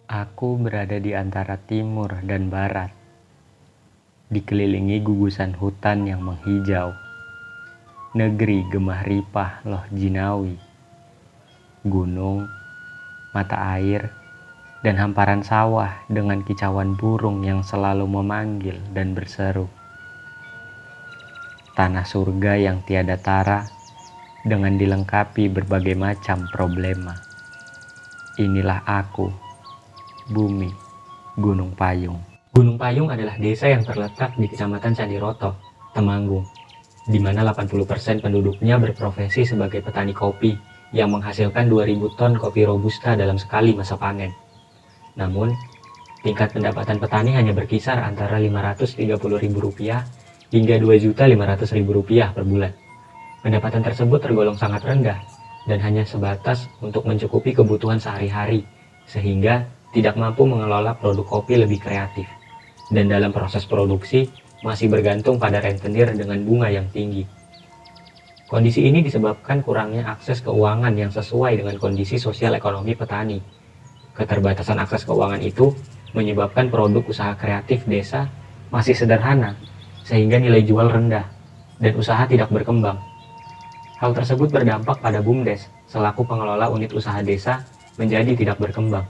Aku berada di antara timur dan barat, dikelilingi gugusan hutan yang menghijau. Negeri gemah ripah loh jinawi, gunung, mata air, dan hamparan sawah dengan kicauan burung yang selalu memanggil dan berseru. Tanah surga yang tiada tara dengan dilengkapi berbagai macam problema. Inilah aku, bumi, Gunung Payung. Gunung Payung adalah desa yang terletak di Kecamatan Candiroto, Temanggung, di mana 80% penduduknya berprofesi sebagai petani kopi yang menghasilkan 2.000 ton kopi robusta dalam sekali masa panen. Namun, tingkat pendapatan petani hanya berkisar antara Rp530.000 hingga Rp2.500.000 per bulan. Pendapatan tersebut tergolong sangat rendah dan hanya sebatas untuk mencukupi kebutuhan sehari-hari, sehingga tidak mampu mengelola produk kopi lebih kreatif. Dan dalam proses produksi, masih bergantung pada rentenir dengan bunga yang tinggi. Kondisi ini disebabkan kurangnya akses keuangan yang sesuai dengan kondisi sosial ekonomi petani. Keterbatasan akses keuangan itu menyebabkan produk usaha kreatif desa masih sederhana, sehingga nilai jual rendah, dan usaha tidak berkembang. Hal tersebut berdampak pada BUMDes, selaku pengelola unit usaha desa, menjadi tidak berkembang.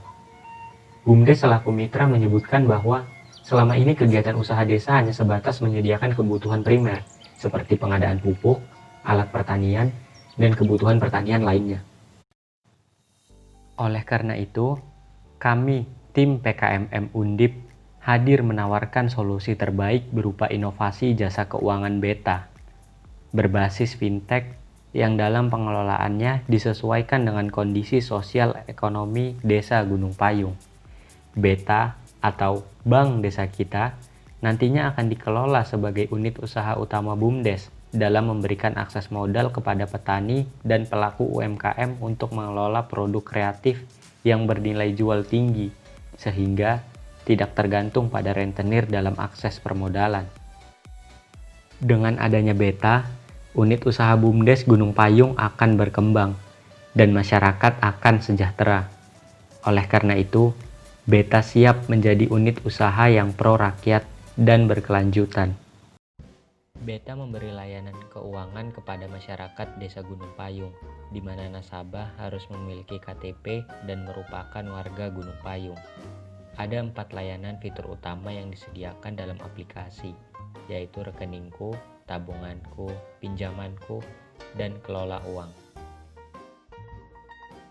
BUMDes selaku mitra menyebutkan bahwa selama ini kegiatan usaha desa hanya sebatas menyediakan kebutuhan primer, seperti pengadaan pupuk, alat pertanian, dan kebutuhan pertanian lainnya. Oleh karena itu, kami, tim PKMM Undip, hadir menawarkan solusi terbaik berupa inovasi jasa keuangan beta, berbasis fintech yang dalam pengelolaannya disesuaikan dengan kondisi sosial ekonomi desa Gunung Payung. Beta atau Bank Desa Kita nantinya akan dikelola sebagai unit usaha utama BUMDes dalam memberikan akses modal kepada petani dan pelaku UMKM untuk mengelola produk kreatif yang bernilai jual tinggi, sehingga tidak tergantung pada rentenir dalam akses permodalan. Dengan adanya beta, unit usaha BUMDes Gunung Payung akan berkembang dan masyarakat akan sejahtera. Oleh karena itu, beta siap menjadi unit usaha yang pro rakyat dan berkelanjutan. Beta memberi layanan keuangan kepada masyarakat Desa Gunung Payung, di mana nasabah harus memiliki KTP dan merupakan warga Gunung Payung. Ada 4 layanan fitur utama yang disediakan dalam aplikasi, yaitu rekeningku, tabunganku, pinjamanku, dan kelola uang.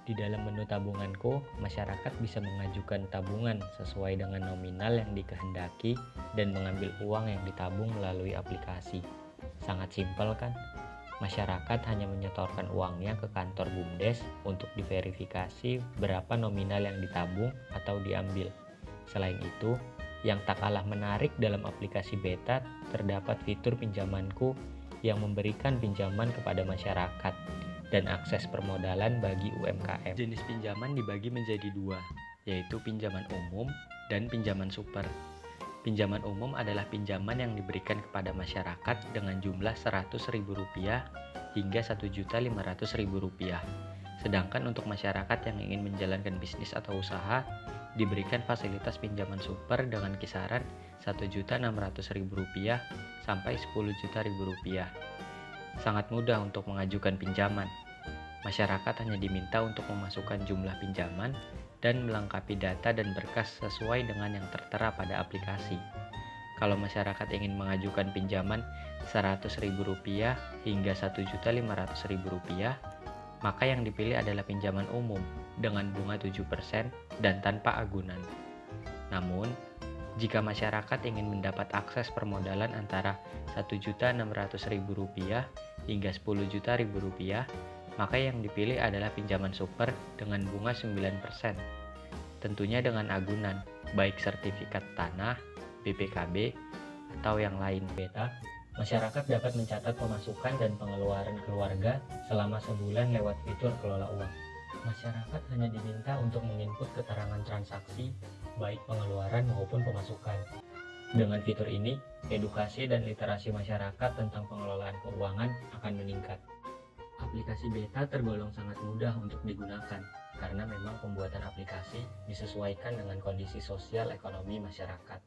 Di dalam menu tabunganku, masyarakat bisa mengajukan tabungan sesuai dengan nominal yang dikehendaki dan mengambil uang yang ditabung melalui aplikasi. Sangat simpel kan? Masyarakat hanya menyetorkan uangnya ke kantor BUMDes untuk diverifikasi berapa nominal yang ditabung atau diambil. Selain itu, yang tak kalah menarik dalam aplikasi beta terdapat fitur pinjamanku yang memberikan pinjaman kepada masyarakat dan akses permodalan bagi UMKM. Jenis pinjaman dibagi menjadi 2, yaitu pinjaman umum dan pinjaman super. Pinjaman umum adalah pinjaman yang diberikan kepada masyarakat dengan jumlah Rp100.000 hingga Rp1.500.000. Sedangkan untuk masyarakat yang ingin menjalankan bisnis atau usaha, diberikan fasilitas pinjaman super dengan kisaran Rp1.600.000 sampai Rp10.000.000. Sangat mudah untuk mengajukan pinjaman. Masyarakat hanya diminta untuk memasukkan jumlah pinjaman dan melengkapi data dan berkas sesuai dengan yang tertera pada aplikasi. Kalau masyarakat ingin mengajukan pinjaman Rp100.000 hingga Rp1.500.000, maka yang dipilih adalah pinjaman umum dengan bunga 7% dan tanpa agunan. Namun, jika masyarakat ingin mendapat akses permodalan antara Rp1.600.000 hingga Rp10.000.000, maka yang dipilih adalah pinjaman super dengan bunga 9%. Tentunya dengan agunan, baik sertifikat tanah, BPKB, atau yang lain. Beta, masyarakat dapat mencatat pemasukan dan pengeluaran keluarga selama sebulan lewat fitur kelola uang. Masyarakat hanya diminta untuk menginput keterangan transaksi, baik pengeluaran maupun pemasukan. Dengan fitur ini, edukasi dan literasi masyarakat tentang pengelolaan keuangan akan meningkat. Aplikasi beta tergolong sangat mudah untuk digunakan, karena memang pembuatan aplikasi inovasi disesuaikan dengan kondisi sosial ekonomi masyarakat.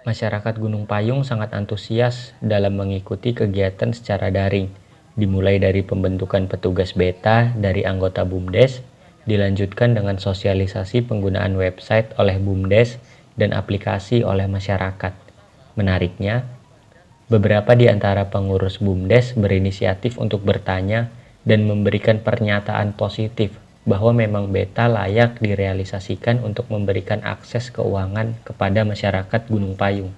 Masyarakat Gunung Payung sangat antusias dalam mengikuti kegiatan secara daring, dimulai dari pembentukan petugas beta dari anggota BUMDes, dilanjutkan dengan sosialisasi penggunaan website oleh BUMDes dan aplikasi oleh masyarakat. Menariknya, beberapa di antara pengurus BUMDes berinisiatif untuk bertanya dan memberikan pernyataan positif bahwa memang beta layak direalisasikan untuk memberikan akses keuangan kepada masyarakat Gunung Payung.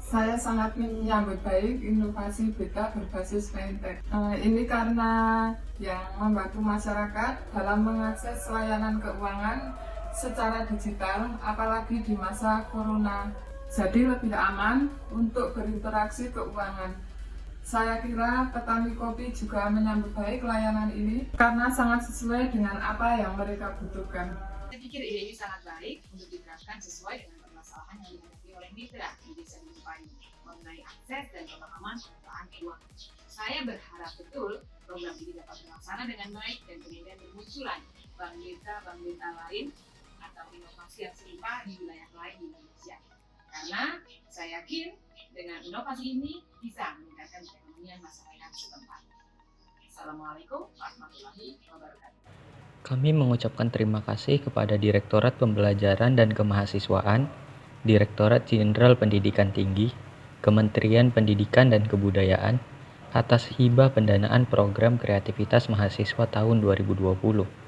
Saya sangat menyambut baik inovasi beta berbasis fintech. Ini karena yang membantu masyarakat dalam mengakses layanan keuangan secara digital, apalagi di masa corona. Jadi lebih aman untuk berinteraksi keuangan. Saya kira petani kopi juga menyambut baik layanan ini karena sangat sesuai dengan apa yang mereka butuhkan. Saya pikir ide ini sangat baik untuk diterapkan sesuai dengan permasalahan yang dihadapi oleh mitra di Desa Gunung Payung mengenai akses dan pemahaman penggunaan keuangan. Saya berharap betul program ini dapat terlaksana dengan baik dan kemudian bermunculan bank desa lain atau inovasi yang serupa di wilayah lain di Indonesia. Karena saya yakin dengan inovasi ini bisa meningkatkan perekonomian masyarakat setempat. Assalamualaikum warahmatullahi wabarakatuh. Kami mengucapkan terima kasih kepada Direktorat Pembelajaran dan Kemahasiswaan, Direktorat Jenderal Pendidikan Tinggi, Kementerian Pendidikan dan Kebudayaan atas hibah pendanaan program kreativitas mahasiswa tahun 2020.